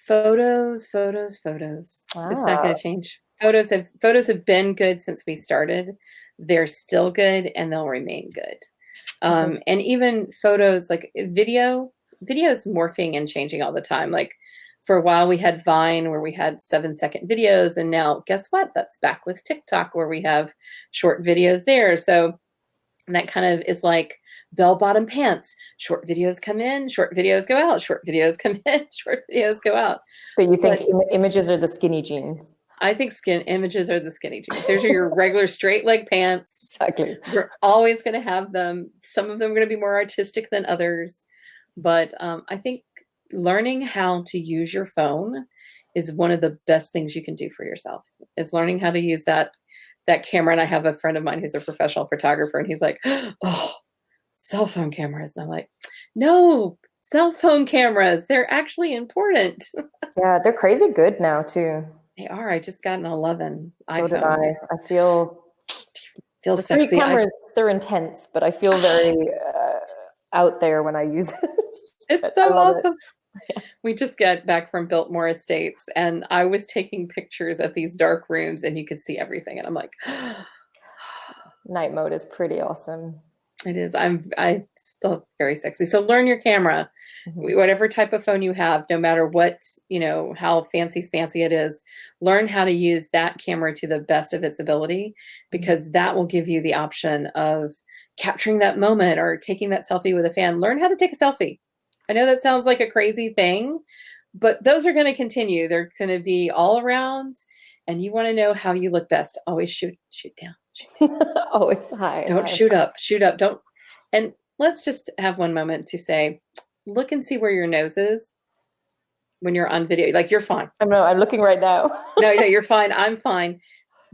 Photos. It's not going to change. Photos have been good since we started. They're still good and they'll remain good. And even photos, like video is morphing and changing all the time. Like for a while we had Vine where we had 7-second videos, and now guess what? That's back with TikTok where we have short videos there. So that kind of is like bell-bottom pants. Short videos come in, short videos go out, short videos come in, short videos go out. But you think images are the skinny jeans? I think images are the skinny jeans. There's your regular straight leg pants. Exactly. You're always going to have them. Some of them are going to be more artistic than others. But I think learning how to use your phone is one of the best things you can do for yourself, is learning how to use that camera. And I have a friend of mine who's a professional photographer, and he's like, oh, cell phone cameras. And I'm like, no, cell phone cameras, they're actually important. Yeah, they're crazy good now too. They are. I just got an 11 so iPhone. Did I feel the sexy. Cameras, they're intense, but I feel very out there when I use it. It's so awesome. Yeah. We just got back from Biltmore Estates, and I was taking pictures of these dark rooms, and you could see everything. And I'm like, night mode is pretty awesome. It is. I still very sexy. So learn your camera, whatever type of phone you have, no matter what, how fancy it is, learn how to use that camera to the best of its ability, because that will give you the option of capturing that moment or taking that selfie with a fan. Learn how to take a selfie. I know that sounds like a crazy thing, but those are going to continue. They're going to be all around, and you want to know how you look best. Always shoot down. Always high. Don't shoot up. Don't. And let's just have one moment to say, look and see where your nose is when you're on video. Like, you're fine. I'm looking right now. No, you're fine. I'm fine.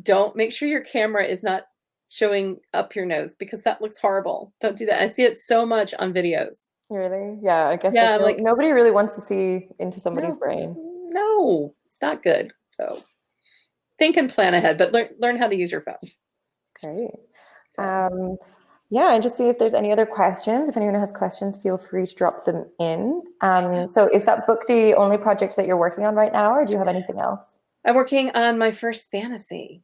Don't make sure your camera is not showing up your nose, because that looks horrible. Don't do that. I see it so much on videos. Really? Yeah, I guess. Yeah, like nobody really wants to see into somebody's brain. No, it's not good. So think and plan ahead, but learn how to use your phone. Great. And just see if there's any other questions. If anyone has questions, feel free to drop them in. So is that book the only project that you're working on right now, or do you have anything else? I'm working on my first fantasy.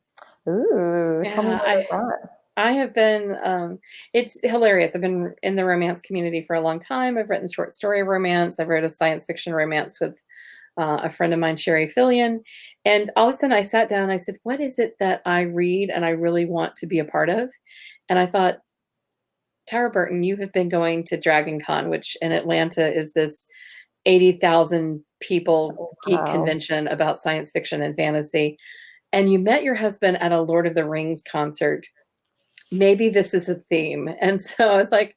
Ooh, tell me about that. I have been, it's hilarious. I've been in the romance community for a long time. I've written short story romance. I've wrote a science fiction romance with a friend of mine, Sherry Fillion. And all of a sudden I sat down and I said, what is it that I read and I really want to be a part of? And I thought, Tyra Burton, you have been going to Dragon Con, which in Atlanta is this 80,000 people geek convention about science fiction and fantasy. And you met your husband at a Lord of the Rings concert. maybe this is a theme. And so I was like,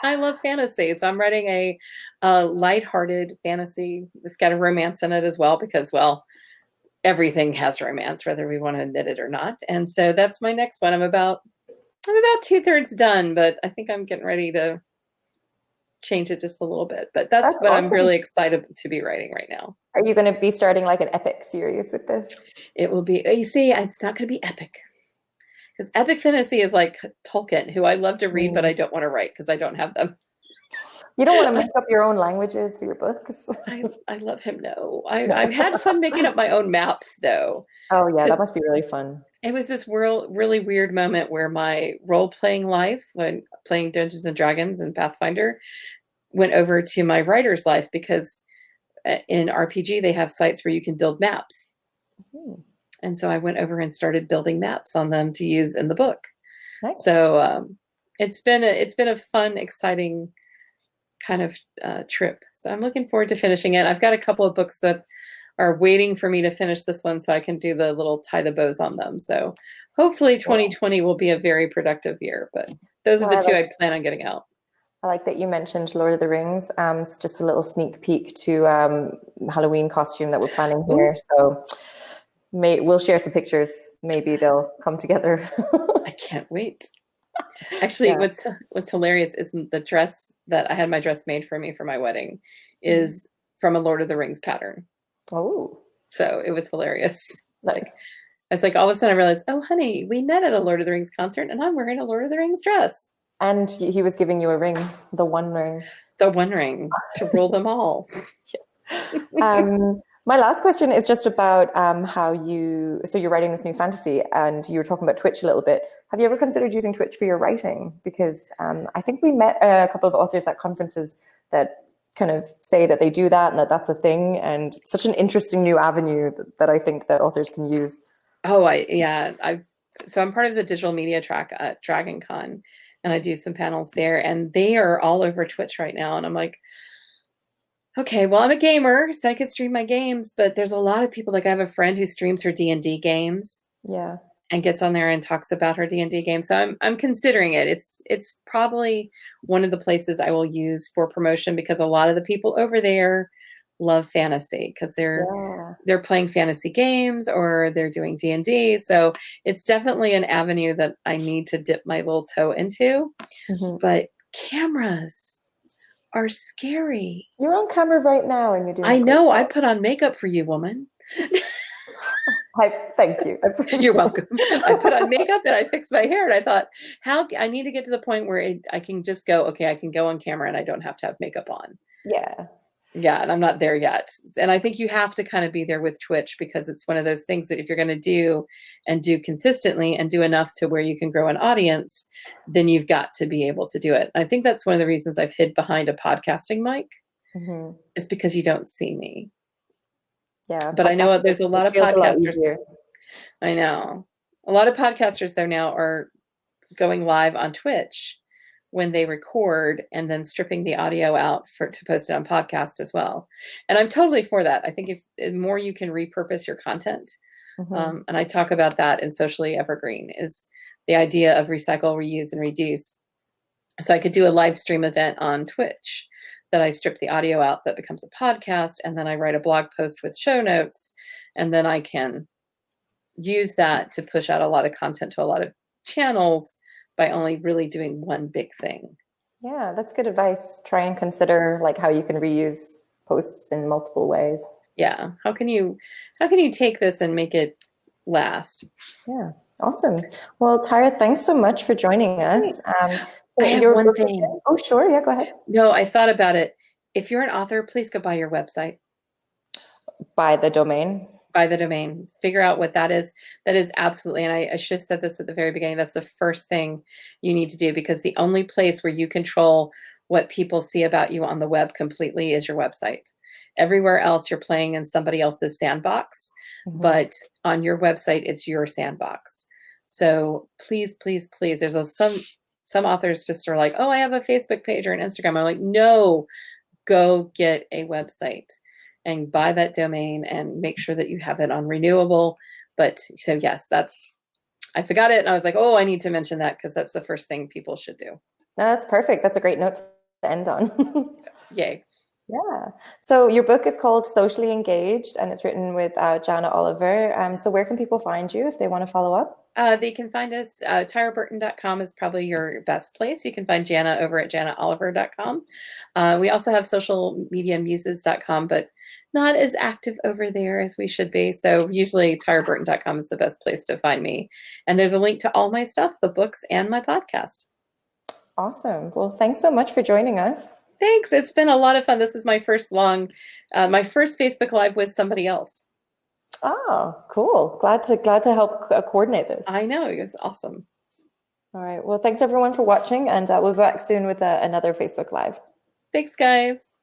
I love fantasy. So I'm writing a lighthearted fantasy. It's got a romance in it as well, because, well, everything has romance, whether we want to admit it or not. And so that's my next one. I'm about 2/3 done, but I think I'm getting ready to change it just a little bit. But that's what awesome. I'm really excited to be writing right now. Are you going to be starting like an epic series with this? It will be, you see, it's not going to be epic. Because epic fantasy is like Tolkien, who I love to read, but I don't want to write because I don't have them. You don't want to make up your own languages for your books? I love him, no. I've had fun making up my own maps, though. Oh, yeah, that must be really fun. It was this really weird moment where my role-playing life, when playing Dungeons & Dragons and Pathfinder, went over to my writer's life, because in RPG, they have sites where you can build maps. Mm-hmm. And so I went over and started building maps on them to use in the book. Nice. So it's been a fun, exciting kind of trip. So I'm looking forward to finishing it. I've got a couple of books that are waiting for me to finish this one so I can do the little tie the bows on them. So hopefully 2020 will be a very productive year. But those are the two I plan on getting out. I like that you mentioned Lord of the Rings. It's just a little sneak peek to Halloween costume that we're planning here. So we'll share some pictures. Maybe they'll come together. I can't wait. Actually, what's hilarious is the dress that I had my dress made for me for my wedding is from a Lord of the Rings pattern. Oh. So it was hilarious. Nice. It's like all of a sudden I realized, oh, honey, we met at a Lord of the Rings concert and I'm wearing a Lord of the Rings dress. And he was giving you a ring, the one ring. The one ring to rule them all. My last question is just about so you're writing this new fantasy and you were talking about Twitch a little bit. Have you ever considered using Twitch for your writing? Because I think we met a couple of authors at conferences that kind of say that they do that and that's a thing, and it's such an interesting new avenue that I think that authors can use. Oh, so I'm part of the digital media track at Dragon Con, and I do some panels there, and they are all over Twitch right now. And I'm like, okay, well, I'm a gamer, so I could stream my games, but there's a lot of people, like I have a friend who streams her D&D games. Yeah. And gets on there and talks about her D&D game. So I'm considering it. It's probably one of the places I will use for promotion, because a lot of the people over there love fantasy, because they're playing fantasy games or they're doing D&D. So it's definitely an avenue that I need to dip my little toe into. Mm-hmm. But cameras are scary. You're on camera right now and you're doing I know. I put on makeup for you, woman. Thank you. You're welcome. I put on makeup and I fixed my hair, and I thought, I need to get to the point where I can just go, okay, I can go on camera and I don't have to have makeup on. Yeah. Yeah. And I'm not there yet. And I think you have to kind of be there with Twitch, because it's one of those things that if you're going to do consistently and do enough to where you can grow an audience, then you've got to be able to do it. I think that's one of the reasons I've hid behind a podcasting mic, is because you don't see me. Yeah, but I know there's a lot of podcasters. I know a lot of podcasters though now are going live on Twitch when they record and then stripping the audio out to post it on podcast as well. And I'm totally for that. I think if the more you can repurpose your content, and I talk about that in Socially Evergreen, is the idea of recycle, reuse, and reduce. So I could do a live stream event on Twitch that I strip the audio out, that becomes a podcast, and then I write a blog post with show notes, and then I can use that to push out a lot of content to a lot of channels by only really doing one big thing. Yeah, that's good advice. Try and consider like how you can reuse posts in multiple ways. Yeah. How can you take this and make it last? Yeah. Awesome. Well, Tyra, thanks so much for joining us. I have one thing. Oh, sure. Yeah, go ahead. No, I thought about it. If you're an author, please go buy your website. Buy the domain. Buy the domain. Figure out what that is. That is absolutely, and I should have said this at the very beginning, that's the first thing you need to do, because the only place where you control what people see about you on the web completely is your website. Everywhere else, you're playing in somebody else's sandbox, but on your website, it's your sandbox. So please, please, please, there's some authors just are like, oh, I have a Facebook page or an Instagram. I'm like, no, go get a website and buy that domain and make sure that you have it on renewable. But so yes, I forgot it. And I was like, oh, I need to mention that because that's the first thing people should do. No, that's perfect. That's a great note to end on. Yay. Yeah. So your book is called Socially Engaged, and it's written with Jana Oliver. So where can people find you if they want to follow up? They can find us. TyraBurton.com is probably your best place. You can find Jana over at JanaOliver.com. We also have socialmediamuses.com, but not as active over there as we should be. So usually TyraBurton.com is the best place to find me. And there's a link to all my stuff, the books and my podcast. Awesome. Well, thanks so much for joining us. Thanks. It's been a lot of fun. This is my first my first Facebook Live with somebody else. Oh, cool. Glad to help coordinate this. I know. It was awesome. All right. Well, thanks everyone for watching, and we'll be back soon with another Facebook Live. Thanks, guys.